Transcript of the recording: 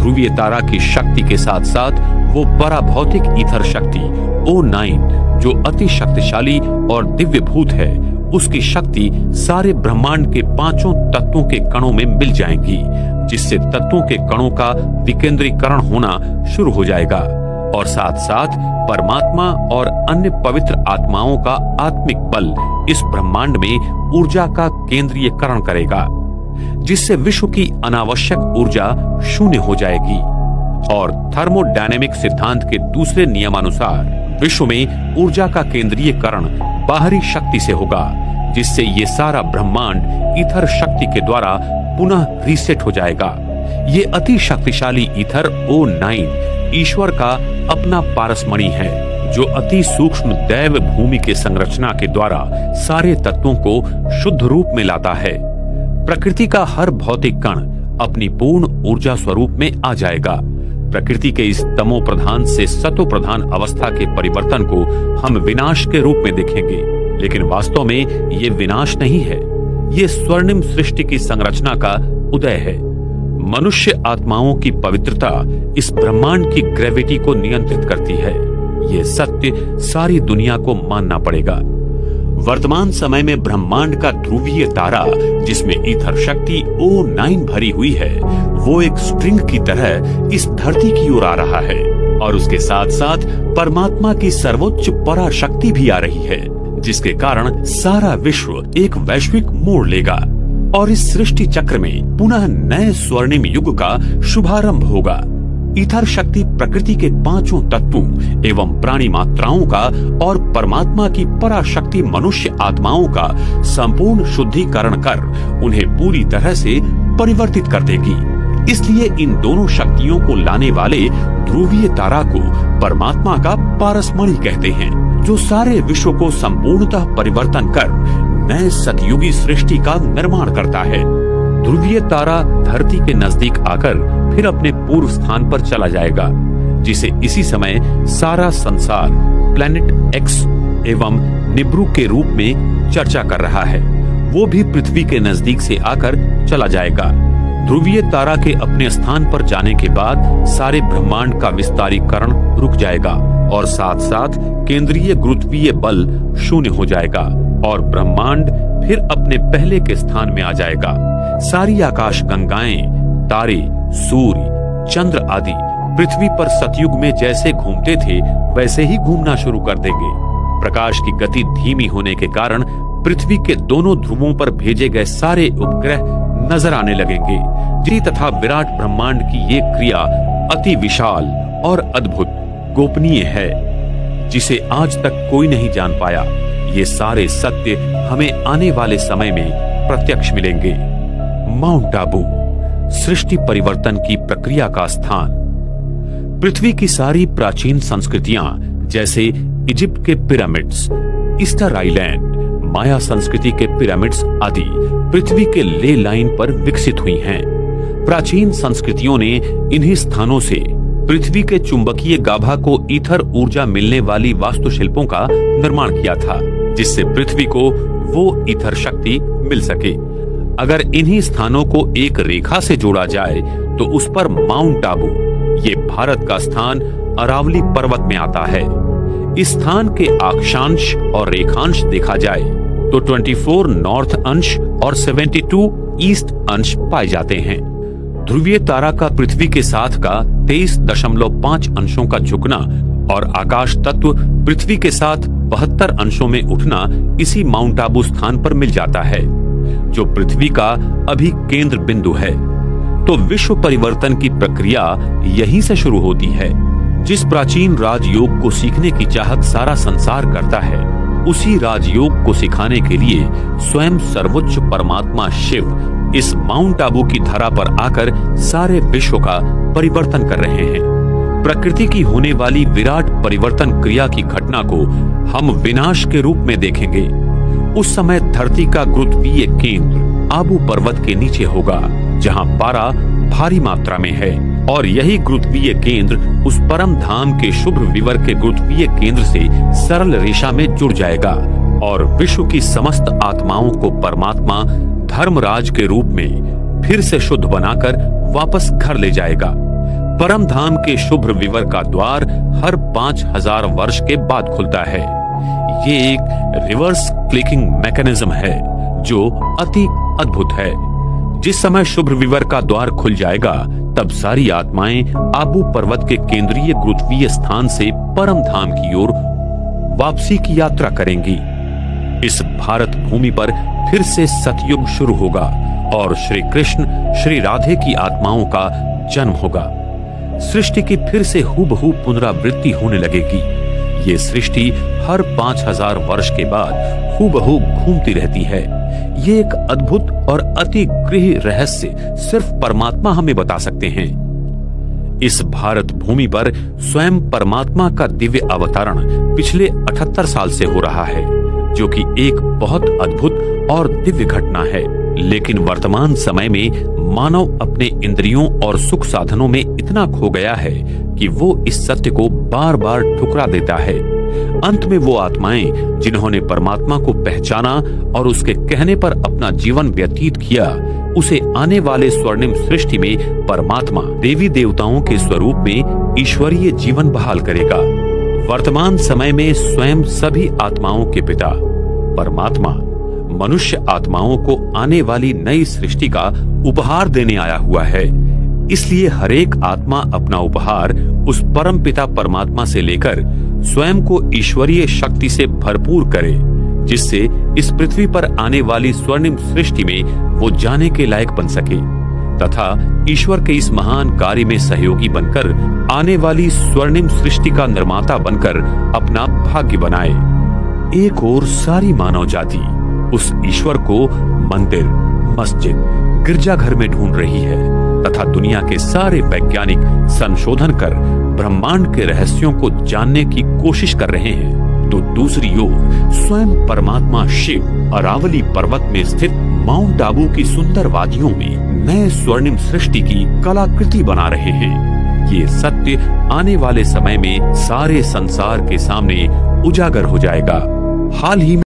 ध्रुवीय तारा की शक्ति के साथ साथ वो पराभौतिक ईथर शक्ति O9 जो अति शक्तिशाली और दिव्य भूत है, उसकी शक्ति सारे ब्रह्मांड के पांचों तत्वों के कणों में मिल जाएगी, जिससे तत्वों के कणों का विकेंद्रीकरण होना शुरू हो जाएगा और साथ साथ परमात्मा और अन्य पवित्र आत्माओं का आत्मिक बल इस ब्रह्मांड में ऊर्जा का केंद्रीयकरण करेगा, जिससे विश्व की अनावश्यक ऊर्जा शून्य हो जाएगी। और थर्मोडायनेमिक सिद्धांत के दूसरे नियमानुसार विश्व में ऊर्जा का केंद्रीयकरण बाहरी शक्ति से होगा, जिससे ये सारा ब्रह्मांड ईथर शक्ति के द्वारा पुनः रीसेट हो जाएगा। ये अति शक्तिशाली ईथर O9 ईश्वर का अपना पारसमणि है, जो अति सूक्ष्म दैव भूमि के संरचना के द्वारा सारे तत्वों को शुद्ध रूप में लाता है। प्रकृति का हर भौतिक कण अपनी पूर्ण ऊर्जा स्वरूप में आ जाएगा। प्रकृति के इस तमो प्रधान से सतो प्रधान अवस्था के परिवर्तन को हम विनाश के रूप में देखेंगे, लेकिन वास्तव में ये विनाश नहीं है, ये स्वर्णिम सृष्टि की संरचना का उदय है। मनुष्य आत्माओं की पवित्रता इस ब्रह्मांड की ग्रेविटी को नियंत्रित करती है। ये सत्य सारी दुनिया को मानना पड़ेगा। वर्तमान समय में ब्रह्मांड का ध्रुवीय तारा, जिसमें ईथर शक्ति O9 भरी हुई है, वो एक स्ट्रिंग की तरह इस धरती की ओर आ रहा है और उसके साथ साथ परमात्मा की सर्वोच्च पराशक्ति भी आ रही है, जिसके कारण सारा विश्व एक वैश्विक मोड़ लेगा और इस सृष्टि चक्र में पुनः नए स्वर्णिम युग का शुभारंभ होगा। ईथर शक्ति प्रकृति के पांचों तत्वों एवं प्राणी मात्राओं का और परमात्मा की पराशक्ति मनुष्य आत्माओं का संपूर्ण शुद्धिकरण कर उन्हें पूरी तरह से परिवर्तित कर देगी। इसलिए इन दोनों शक्तियों को लाने वाले ध्रुवीय तारा को परमात्मा का पारसमणि कहते हैं, जो सारे विश्व को संपूर्णतः परिवर्तन कर नए सतयुगी सृष्टि का निर्माण करता है। ध्रुवीय तारा धरती के नजदीक आकर फिर अपने पूर्व स्थान पर चला जाएगा, जिसे इसी समय सारा संसार प्लैनेट एक्स एवं निब्रू के रूप में चर्चा कर रहा है। वो भी पृथ्वी के नजदीक से आकर चला जाएगा। ध्रुवीय तारा के अपने स्थान पर जाने के बाद सारे ब्रह्मांड का विस्तारीकरण रुक जाएगा और साथ साथ केंद्रीय गुरुत्वीय बल शून्य हो जाएगा और ब्रह्मांड फिर अपने पहले के स्थान में आ जाएगा। सारी आकाश गंगाएं, तारे, सूर्य, चंद्र आदि पृथ्वी पर सतयुग में जैसे घूमते थे वैसे ही घूमना शुरू कर देंगे। प्रकाश की गति धीमी होने के कारण पृथ्वी के दोनों ध्रुवों पर भेजे गए सारे उपग्रह नजर आने लगेंगे। जी तथा विराट ब्रह्मांड की ये क्रिया अति विशाल और अद्भुत गोपनीय है, जिसे आज तक कोई नहीं जान पाया। ये सारे सत्य हमें आने वाले समय में प्रत्यक्ष मिलेंगे। माउंट आबू, सृष्टि परिवर्तन की प्रक्रिया का स्थान। पृथ्वी की सारी प्राचीन संस्कृतियां जैसे इजिप्ट के पिरामिड्स, ईस्टर आइलैंड, माया संस्कृति के पिरामिड्स आदि पृथ्वी के ले लाइन पर विकसित हुई हैं। प्राचीन संस्कृतियों ने इन्हीं स्थानों से पृथ्वी के चुंबकीय गाभा को ईथर ऊर्जा मिलने वाली वास्तुशिल्पों का निर्माण किया था, जिससे पृथ्वी को वो ईथर शक्ति मिल सके। अगर इन्हीं स्थानों को एक रेखा से जोड़ा जाए तो उस पर माउंट आबू, ये भारत का स्थान अरावली पर्वत में आता है। इस स्थान के अक्षांश और रेखांश देखा जाए तो 24 नॉर्थ अंश और 72 ईस्ट अंश पाए जाते हैं। ध्रुवीय तारा का पृथ्वी के साथ का 23.5 अंशों का झुकना और आकाश तत्व पृथ्वी के साथ 72 अंशों में उठना इसी माउंट आबू स्थान पर मिल जाता है, जो पृथ्वी का अभी केंद्र बिंदु है। तो विश्व परिवर्तन की प्रक्रिया यहीं से शुरू होती है। जिस प्राचीन राजयोग को सीखने की चाहत सारा संसार करता है, उसी राजयोग को सिखाने के लिए स्वयं सर्वोच्च परमात्मा शिव इस माउंट आबू की धरा पर आकर सारे विश्व का परिवर्तन कर रहे हैं। प्रकृति की होने वाली विराट परिवर्तन क्रिया की घटना को हम विनाश के रूप में देखेंगे। उस समय धरती का गुरुत्वीय केंद्र आबू पर्वत के नीचे होगा, जहां पारा भारी मात्रा में है, और यही गुरुत्वीय केंद्र उस परम धाम के शुभ विवर के गुरुत्वीय केंद्र से सरल रेखा में जुड़ जाएगा और विश्व की समस्त आत्माओं को परमात्मा धर्मराज के रूप में फिर से शुद्ध बनाकर वापस घर ले जाएगा। परम धाम के शुभ्र विवर का द्वार हर 5000 वर्ष के बाद खुलता है। ये एक रिवर्स क्लिकिंग मैकेनिज्म है जो अति अद्भुत है। जिस समय शुभ्र विवर का द्वार खुल जाएगा तब सारी आत्माएं आबू पर्वत के केंद्रीय गुरुत्वीय स्थान से परम धाम की ओर वापसी की यात्रा करेंगी। इस भारत भूमि पर फिर से सतयुग शुरू होगा और श्री कृष्ण श्री राधे की आत्माओं का जन्म होगा। सृष्टि की फिर से हूबहू पुनरावृत्ति होने लगेगी। ये सृष्टि हर 5000 वर्ष के बाद हूबहू घूमती रहती है। ये एक अद्भुत और अति गृह रहस्य सिर्फ परमात्मा हमें बता सकते हैं। इस भारत भूमि पर स्वयं परमात्मा का दिव्य अवतरण पिछले 78 साल से हो रहा है, जो कि एक बहुत अद्भुत और दिव्य घटना है। लेकिन वर्तमान समय में मानव अपने इंद्रियों और सुख साधनों में इतना खो गया है कि वो इस सत्य को बार बार ठुकरा देता है। अंत में वो आत्माएं जिन्होंने परमात्मा को पहचाना और उसके कहने पर अपना जीवन व्यतीत किया, उसे आने वाले स्वर्णिम सृष्टि में परमात्मा देवी देवताओं के स्वरूप में ईश्वरीय जीवन बहाल करेगा। वर्तमान समय में स्वयं सभी आत्माओं के पिता परमात्मा मनुष्य आत्माओं को आने वाली नई सृष्टि का उपहार देने आया हुआ है। इसलिए हरेक आत्मा अपना उपहार उस परम पिता परमात्मा से लेकर स्वयं को ईश्वरीय शक्ति से भरपूर करे, जिससे इस पृथ्वी पर आने वाली स्वर्णिम सृष्टि में वो जाने के लायक बन सके तथा ईश्वर के इस महान कार्य में सहयोगी बनकर आने वाली स्वर्णिम सृष्टि का निर्माता बनकर अपना भाग्य बनाए। एक ओर सारी मानव जाति उस ईश्वर को मंदिर, मस्जिद, गिरजाघर में ढूंढ रही है तथा दुनिया के सारे वैज्ञानिक संशोधन कर ब्रह्मांड के रहस्यों को जानने की कोशिश कर रहे हैं, तो दूसरी ओर स्वयं परमात्मा शिव अरावली पर्वत में स्थित माउंट आबू की सुंदर वादियों में नए स्वर्णिम सृष्टि की कलाकृति बना रहे हैं। ये सत्य आने वाले समय में सारे संसार के सामने उजागर हो जाएगा। हाल ही में